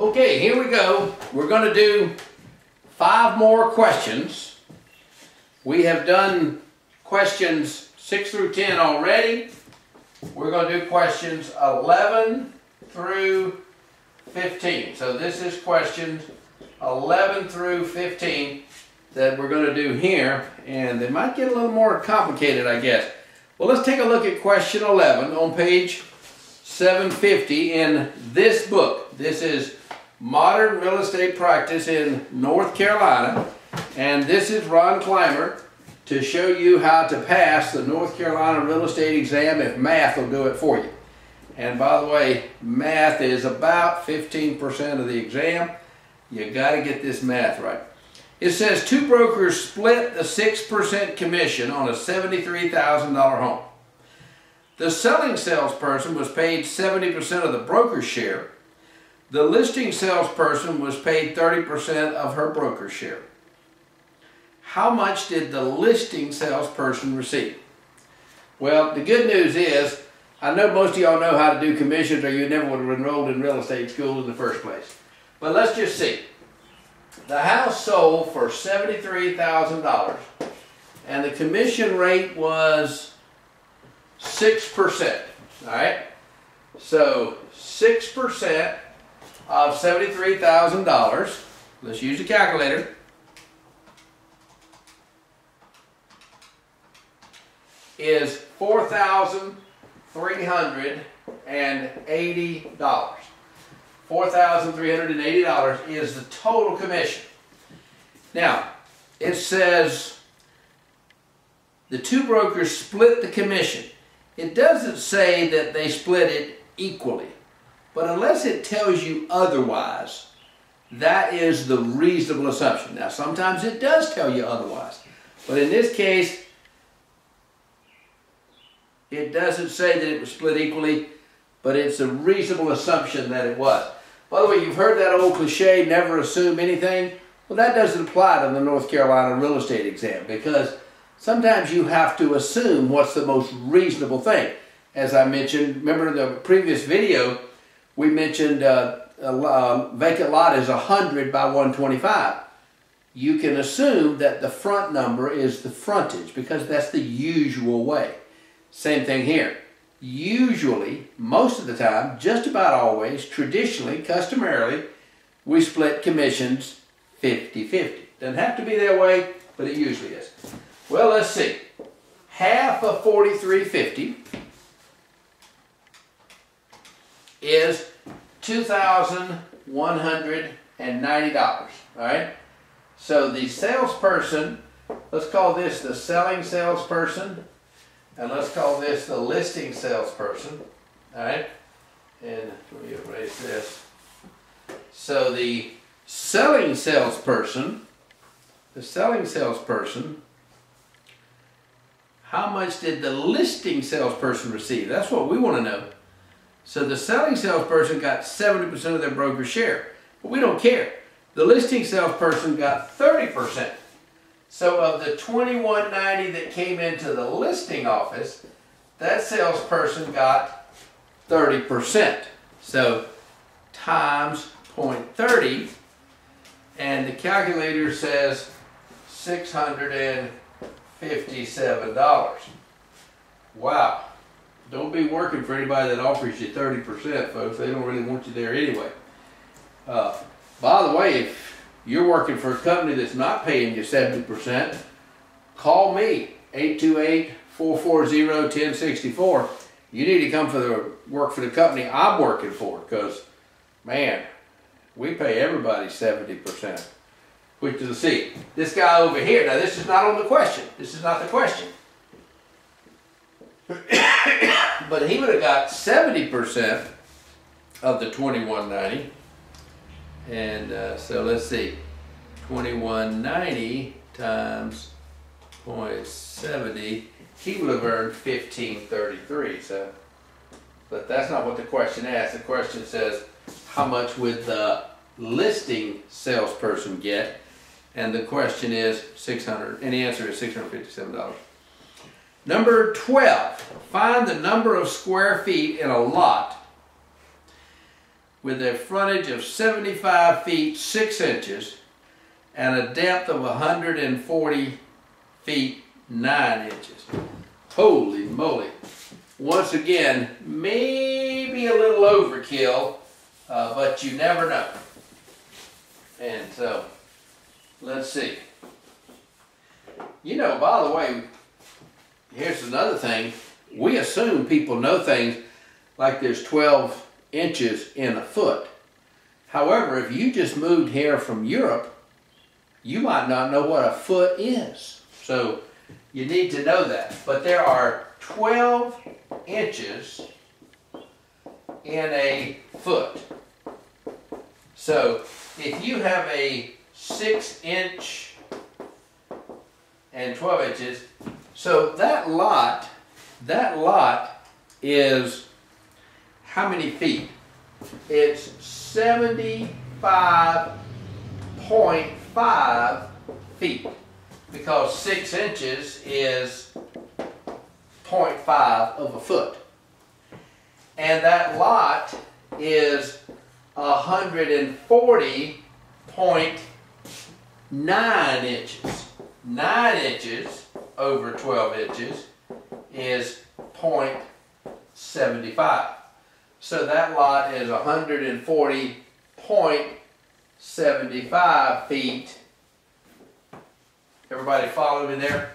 Okay, here we go. We're going to do 5 more questions. We have done questions 6 through 10 already. We're going to do questions 11 through 15. So this is questions 11 through 15 that we're going to do here, and they might get a little more complicated, I guess. Well, let's take a look at question 11 on page 750 in this book. This is Modern Real Estate Practice in North Carolina, and this is Ron Climer to show you how to pass the North Carolina real estate exam if math will do it for you. And by the way, math is about 15% of the exam. You got to get this math right. It says 2 brokers split the 6% commission on a $73,000 home. The selling salesperson was paid 70% of the broker's share. The listing salesperson was paid 30% of her broker's share. How much did the listing salesperson receive? Well, the good news is, I know most of y'all know how to do commissions or you never would have enrolled in real estate school in the first place. But let's just see. The house sold for $73,000 and the commission rate was 6%. All right? So 6% of $73,000, let's use a calculator, is $4,380. $4,380 is the total commission. Now, it says the 2 brokers split the commission. It doesn't say that they split it equally, but unless it tells you otherwise, that is the reasonable assumption. Now, sometimes it does tell you otherwise, but in this case, it doesn't say that it was split equally, but it's a reasonable assumption that it was. By the way, you've heard that old cliche, never assume anything. Well, that doesn't apply to the North Carolina real estate exam, because sometimes you have to assume what's the most reasonable thing. As I mentioned, remember in the previous video, we mentioned a vacant lot is 100 by 125. You can assume that the front number is the frontage, because that's the usual way. Same thing here. Usually, most of the time, just about always, traditionally, customarily, we split commissions 50-50. Doesn't have to be that way, but it usually is. Well, let's see. Half of $4,350 is $2,190. All right? So the salesperson, let's call this the selling salesperson, and let's call this the listing salesperson, all right? And let me erase this. So the selling salesperson, how much did the listing salesperson receive? That's what we want to know. So the selling salesperson got 70% of their broker's share, but we don't care. The listing salesperson got 30%. So of the $2,190 that came into the listing office, that salesperson got 30%. So times 0.30, and the calculator says $657. Wow. Don't be working for anybody that offers you 30%, folks. They don't really want you there anyway. By the way, if you're working for a company that's not paying you 70%, call me, 828-440-1064. You need to come work for the company I'm working for, because, man, we pay everybody 70%. Which is, see, this guy over here, now this is not on the question. This is not the question. But he would have got 70% of the $2,190. And so let's see, 2190 times 0.70, he would have earned 1533. So, but that's not what the question asks. The question says, how much would the listing salesperson get? And the question is $600, and the answer is $657. Number 12, find the number of square feet in a lot with a frontage of 75 feet 6 inches and a depth of 140 feet 9 inches. Holy moly. Once again, maybe a little overkill, but you never know. And so, let's see. You know, by the way, here's another thing. We assume people know things like there's 12 inches in a foot. However, if you just moved here from Europe, you might not know what a foot is. So you need to know that. But there are 12 inches in a foot. So if you have a 6 inch and 12 inches, so that lot is how many feet? It's 75.5 feet, because 6 inches is 0.5 of a foot. And that lot is 140.9 inches. 9 inches over 12 inches is 0.75. So that lot is 140.75 feet. Everybody follow me there?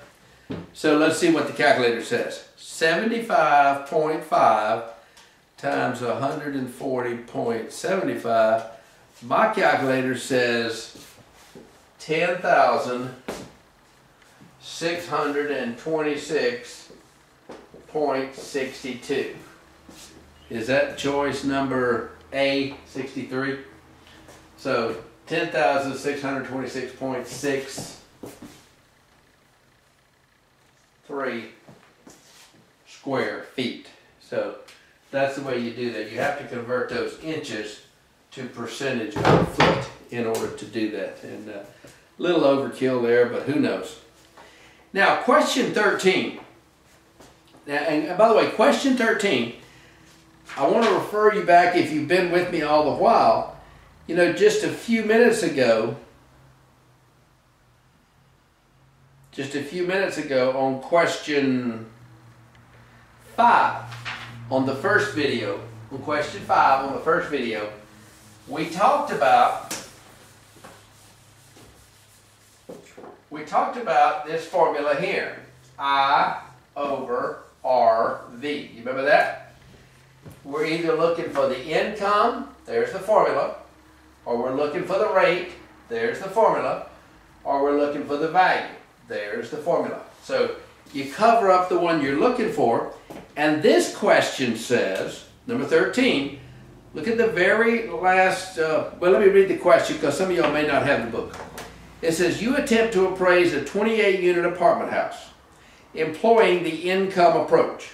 So let's see what the calculator says. 75.5 times 140.75. My calculator says 10,626.62. Is that choice number A, 63? So 10,626.63 square feet. So that's the way you do that. You have to convert those inches to percentage of a foot in order to do that. And a little overkill there, but who knows. Now, question 13. Now, and by the way, question 13, I want to refer you back, if you've been with me all the while, you know, just a few minutes ago on question 5, on the first video, on question 5 on the first video, we talked about this formula here, I over RV. You remember that? We're either looking for the income, there's the formula, or we're looking for the rate, there's the formula, or we're looking for the value, there's the formula. So you cover up the one you're looking for, and this question says, number 13, look at the very last, well, let me read the question because some of y'all may not have the book. It says, you attempt to appraise a 28-unit apartment house, employing the income approach.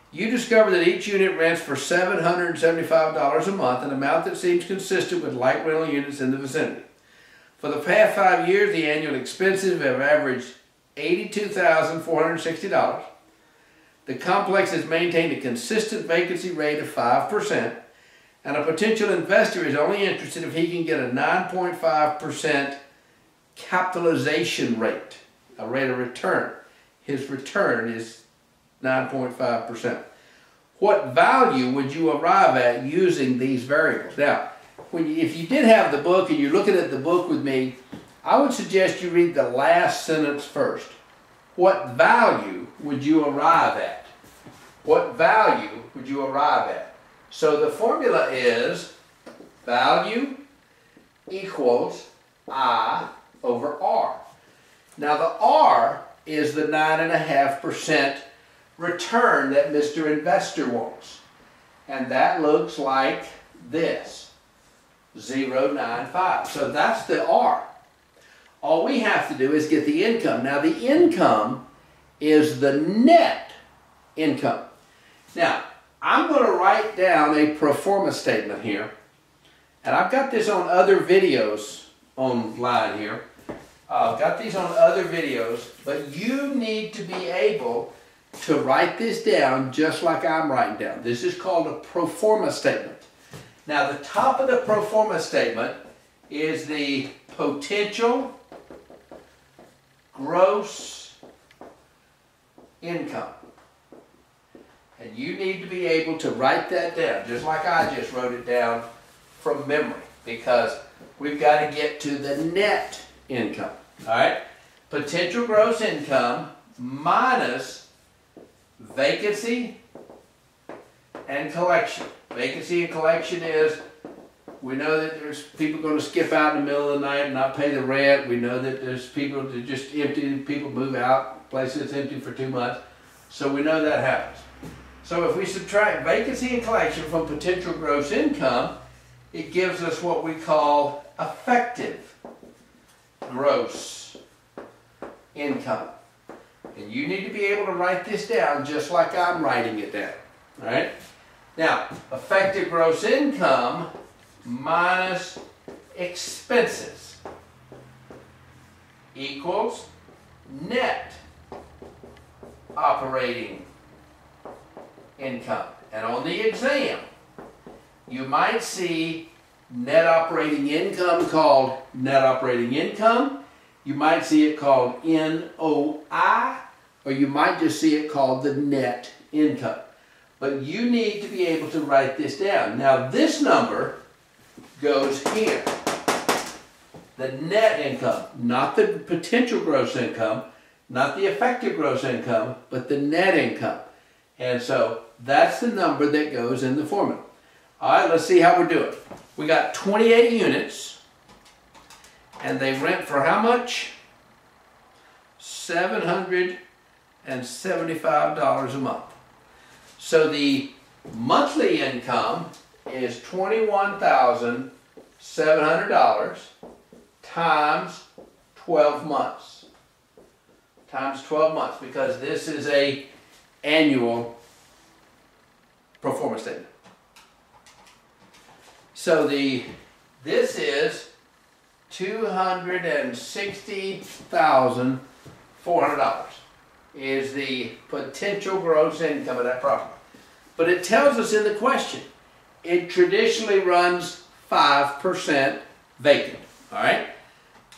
You discover that each unit rents for $775 a month, an amount that seems consistent with light rental units in the vicinity. For the past 5 years, the annual expenses have averaged $82,460. The complex has maintained a consistent vacancy rate of 5%, and a potential investor is only interested if he can get a 9.5% capitalization rate, a rate of return. His return is 9.5%. What value would you arrive at using these variables? Now, if you did have the book and you're looking at the book with me, I would suggest you read the last sentence first. What value would you arrive at? What value would you arrive at? So the formula is value equals I over R. Now the R is the 9.5% return that Mr. Investor wants. And that looks like this, 0.95. So that's the R. All we have to do is get the income. Now the income is the net income. Now, I'm going to write down a pro forma statement here. And I've got this on other videos online here. I've got these on other videos, but you need to be able to write this down just like I'm writing down. This is called a pro forma statement. Now the top of the pro forma statement is the potential gross income. And you need to be able to write that down, just like I just wrote it down from memory, because we've got to get to the net income. All right? Potential gross income minus vacancy and collection. Vacancy and collection is, we know that there's people going to skip out in the middle of the night and not pay the rent. We know that there's people that just empty, people move out, places that's empty for 2 months. So we know that happens. So if we subtract vacancy and collection from potential gross income, it gives us what we call effective gross income. And you need to be able to write this down just like I'm writing it down. All right? Now, effective gross income minus expenses equals net operating income. And on the exam, you might see net operating income called net operating income. You might see it called NOI, or you might just see it called the net income. But you need to be able to write this down. Now this number goes here. The net income, not the potential gross income, not the effective gross income, but the net income. And so that's the number that goes in the formula. All right, let's see how we're doing. We got 28 units, and they rent for how much? $775 a month. So the monthly income is $21,700 times 12 months. Times 12 months, because this is a annual pro forma statement. So this is $260,400 is the potential gross income of that property. But it tells us in the question, it traditionally runs 5% vacant. All right?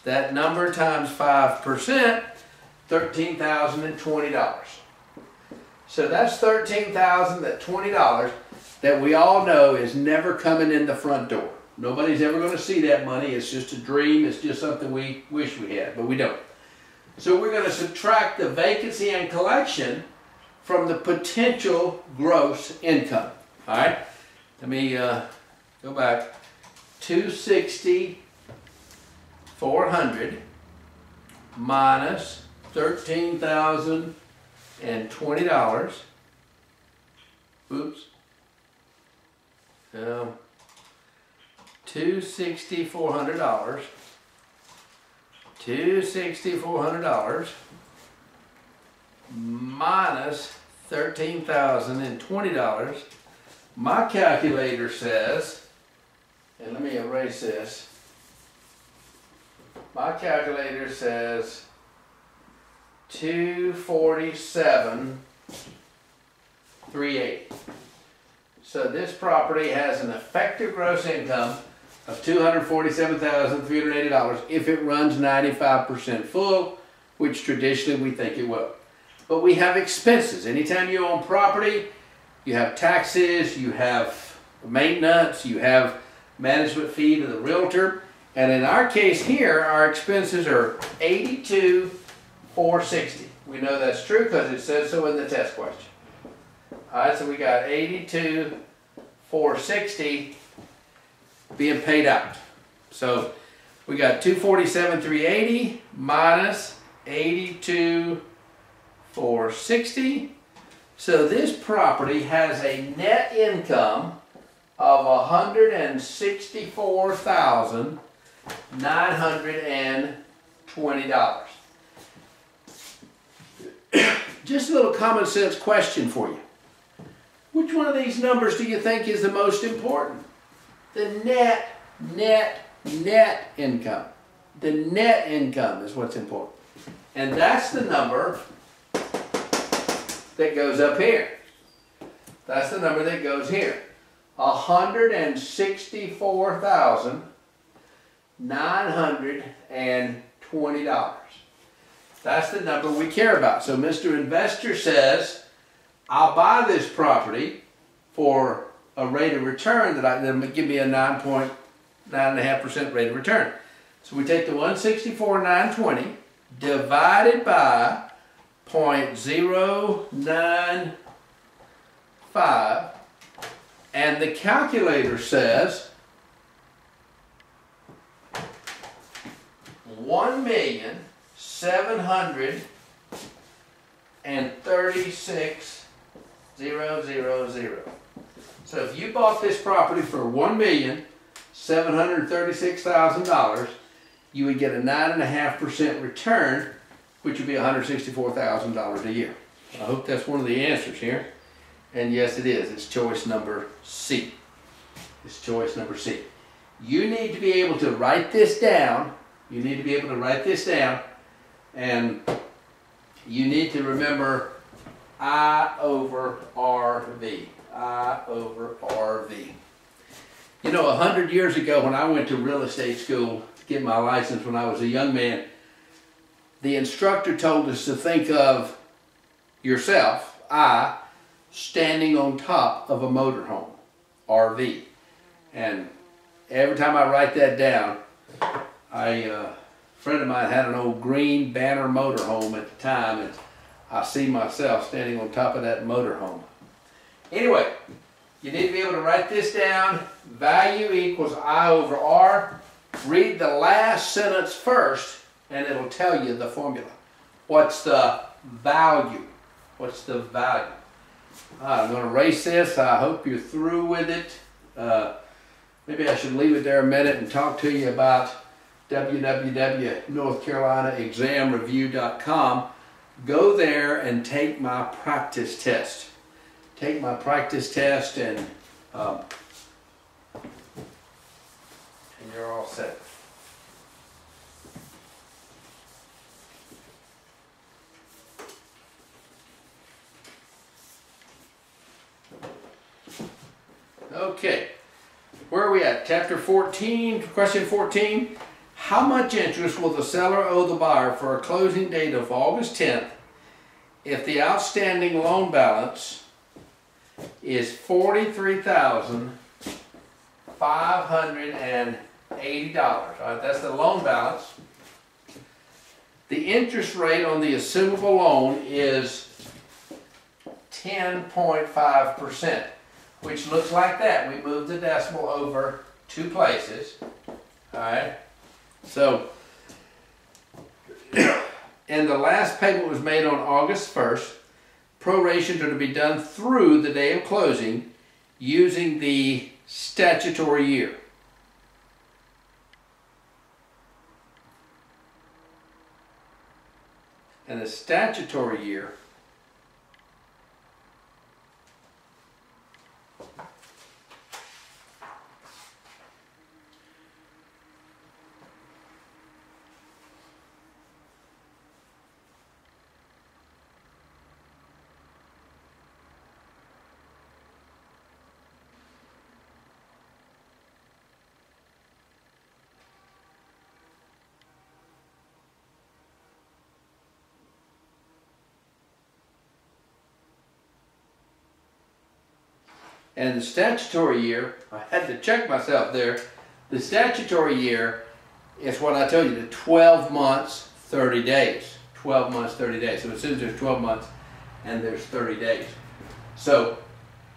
That number times 5%, $13,020. So that's $13,020 that we all know is never coming in the front door. Nobody's ever going to see that money. It's just a dream. It's just something we wish we had, but we don't. So we're going to subtract the vacancy and collection from the potential gross income. All right? Let me go back. $260,400 minus $13,020. Oops. $260,400. $260,400 minus $13,020. My calculator says, and let me erase this. My calculator says 247,380. So this property has an effective gross income of $247,380 if it runs 95% full, which traditionally we think it will. But we have expenses. Anytime you own property, you have taxes, you have maintenance, you have management fee to the realtor. And in our case here, our expenses are $82,460. We know that's true because it says so in the test question. All right, so we got $82,460 being paid out. So we got $247,380 minus $82,460. So this property has a net income of $164,920. Just a little common sense question for you. Which one of these numbers do you think is the most important? The net income. The net income is what's important. And that's the number that goes up here. That's the number that goes here. $164,920. That's the number we care about. So Mr. Investor says, I'll buy this property for a rate of return that'll give me a 9.5% rate of return. So we take the 164,920 divided by 0.095, and the calculator says 1,736,000. So if you bought this property for $1,736,000, you would get a 9.5% return, which would be $164,000 a year. I hope that's one of the answers here. And yes, it is. It's choice number C. It's choice number C. You need to be able to write this down. You need to be able to write this down. And you need to remember I over RV. I over RV. You know, 100 years ago when I went to real estate school to get my license when I was a young man, the instructor told us to think of yourself, I, standing on top of a motorhome, RV. And every time I write that down, a friend of mine had an old green Banner motorhome at the time, and I see myself standing on top of that motorhome. Anyway, you need to be able to write this down. Value equals I over R. Read the last sentence first, and it'll tell you the formula. What's the value? What's the value? I'm going to erase this. I hope you're through with it. Maybe I should leave it there a minute and talk to you about www.northcarolinaexamreview.com. Go there and take my practice test. Take my practice test and you're all set. Okay, where are we at? Chapter 14, question 14. How much interest will the seller owe the buyer for a closing date of August 10th if the outstanding loan balance is $43,580? All right, that's the loan balance. The interest rate on the assumable loan is 10.5%, which looks like that. We moved the decimal over 2 places. All right. So, and the last payment was made on August 1st. Prorations are to be done through the day of closing using the statutory year. And the statutory year and the statutory year, I had to check myself there, the statutory year is what I told you, the 12 months, 30 days. 12 months, 30 days. So as soon as there's 12 months and there's 30 days. So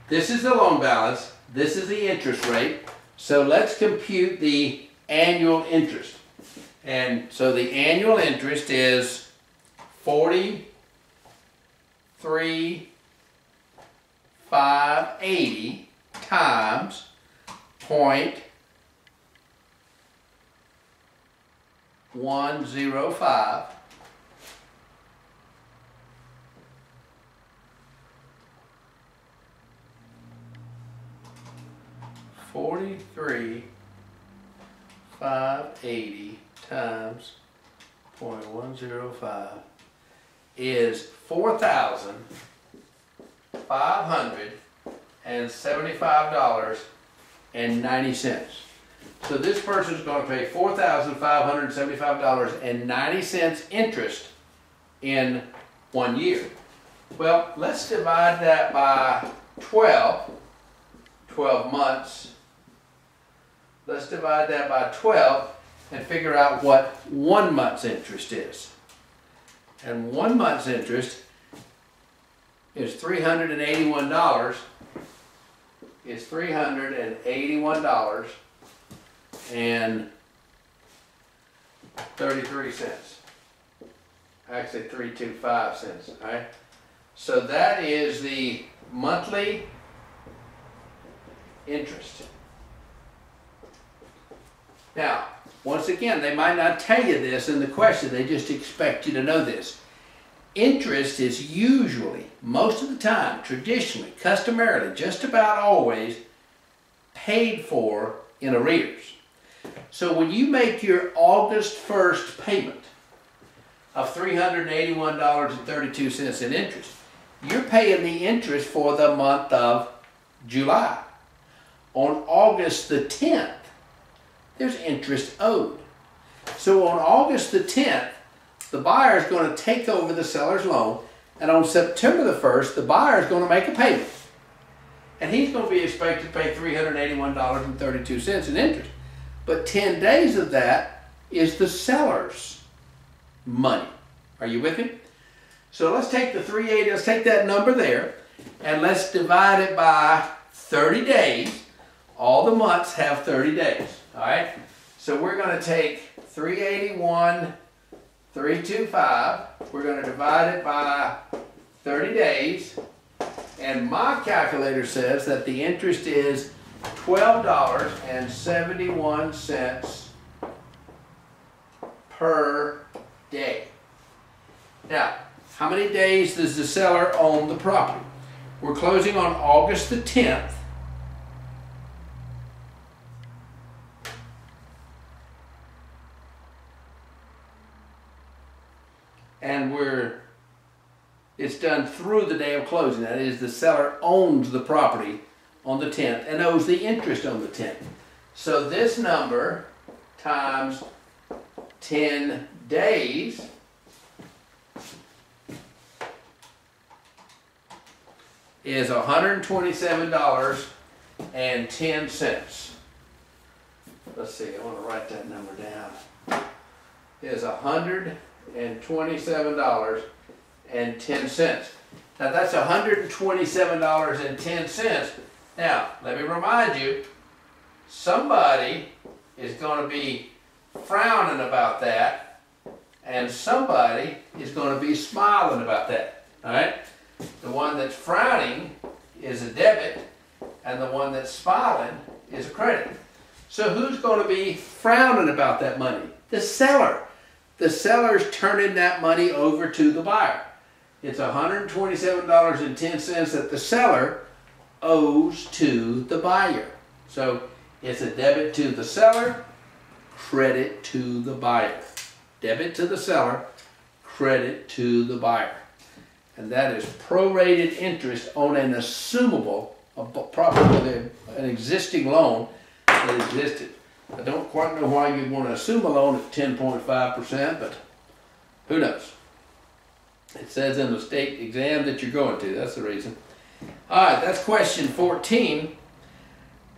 this is the loan balance, this is the interest rate. So let's compute the annual interest. And so the annual interest is 43,580 times 0.105 43,580 times 0.105 is $4,575 So this person's going to pay $4,575.90 interest in 1 year. Well, let's divide that by 12 months. Let's divide that by 12 and figure out what 1 month's interest is. And 1 month's interest is $381. It's $381.33. Actually, 325 cents. All right. So that is the monthly interest. Now, once again, they might not tell you this in the question. They just expect you to know this. Interest is usually, most of the time, traditionally, customarily, just about always, paid for in arrears. So when you make your August 1st payment of $381.32 in interest, you're paying the interest for the month of July. On August the 10th, there's interest owed. So on August the 10th, the buyer is going to take over the seller's loan, and on September the 1st, the buyer is going to make a payment. And he's going to be expected to pay $381.32 in interest. But 10 days of that is the seller's money. Are you with me? So let's take the 380, let's take that number there, and let's divide it by 30 days. All the months have 30 days, all right? So we're going to take 381,325. We're going to divide it by 30 days, and my calculator says that the interest is $12.71 per day. Now, how many days does the seller own the property? We're closing on August the 10th. And it's done through the day of closing. That is, the seller owns the property on the 10th and owes the interest on the 10th. So this number times 10 days is $127.10. Let's see, I want to write that number down. Is $127.10. Now that's $127.10. Now, let me remind you, somebody is going to be frowning about that, and somebody is going to be smiling about that. All right? The one that's frowning is a debit, and the one that's smiling is a credit. So who's going to be frowning about that money? The seller. The seller's turning that money over to the buyer. It's $127.10 that the seller owes to the buyer. So it's a debit to the seller, credit to the buyer. Debit to the seller, credit to the buyer. And that is prorated interest on an assumable property with an existing loan that existed. I don't quite know why you'd want to assume a loan at 10.5%, but who knows? It says in the state exam that you're going to. That's the reason. All right, that's question 14.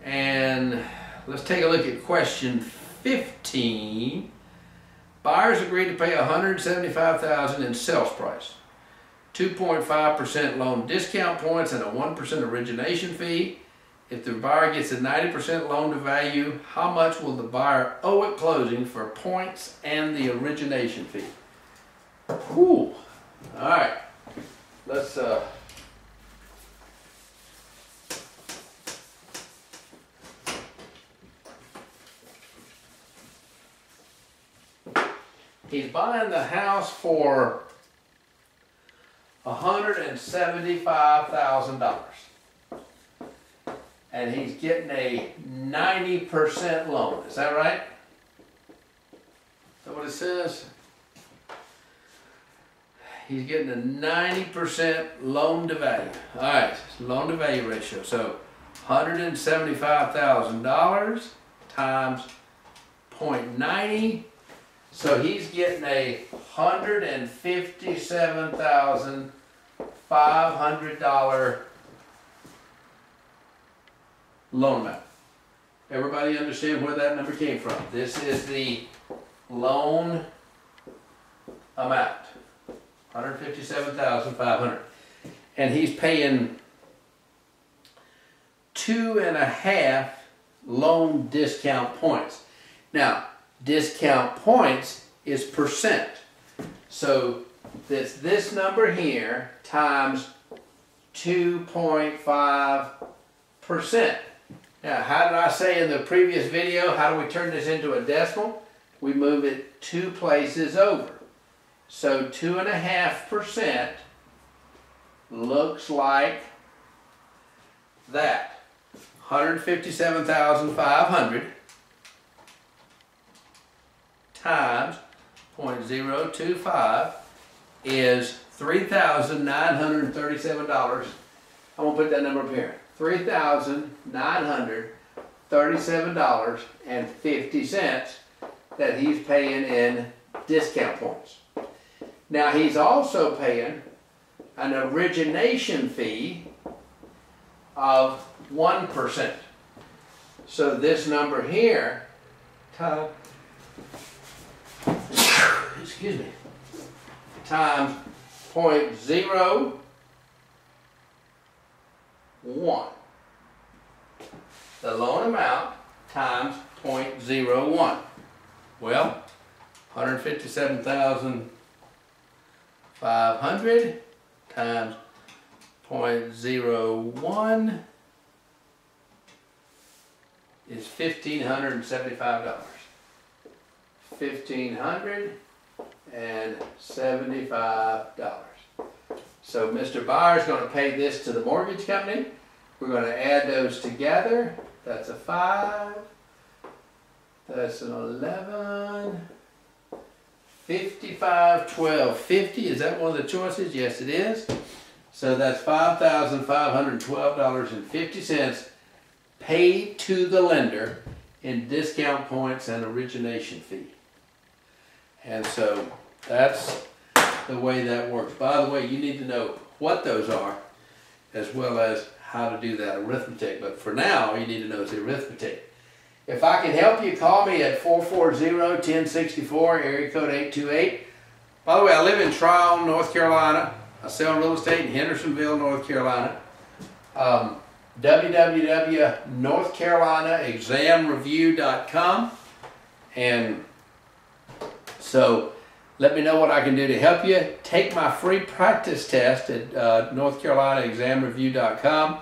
And let's take a look at question 15. Buyers agreed to pay $175,000 in sales price, 2.5% loan discount points, and a 1% origination fee. If the buyer gets a 90% loan to value, how much will the buyer owe at closing for points and the origination fee? Whew. All right. Let's he's buying the house for $175,000. And he's getting a 90% loan. Is that right? Is that what it says? He's getting a 90% loan to value. All right, loan to value ratio. So $175,000 times 0.90. So he's getting a $157,500 loan amount. Everybody understand where that number came from? This is the loan amount, $157,500, and he's paying 2.5 loan discount points. Now, discount points is percent. So this number here times 2.5%. Now, how did I say in the previous video, how do we turn this into a decimal? We move it 2 places over. So 2.5% looks like that. 157,500 times 0.025 is $3,937. I'm going to put that number up here. $3,937.50 that he's paying in discount points. Now he's also paying an origination fee of 1%. So this number here, excuse me, times 0.01. The loan amount times 0.01. Well, 157,500 times 0.01 is $1,575. $1,575. So Mr. Buyer's going to pay this to the mortgage company. We're going to add those together. That's a 5. That's an 11. 55, 12, 50. Is that one of the choices? Yes, it is. So that's $5,512.50 paid to the lender in discount points and origination fee. And so that's the way that works. By the way, you need to know what those are as well as how to do that arithmetic. But for now, all you need to know is the arithmetic. If I can help you, call me at 440-1064, area code 828. By the way, I live in Tryon, North Carolina. I sell real estate in Hendersonville, North Carolina. www.northcarolinaexamreview.com. And so let me know what I can do to help you. Take my free practice test at northcarolinaexamreview.com.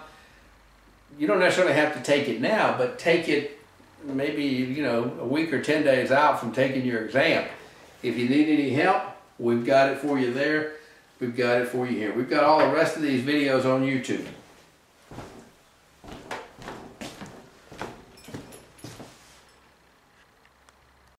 You don't necessarily have to take it now, but take it maybe, a week or 10 days out from taking your exam. If you need any help, we've got it for you there. We've got it for you here. We've got all the rest of these videos on YouTube.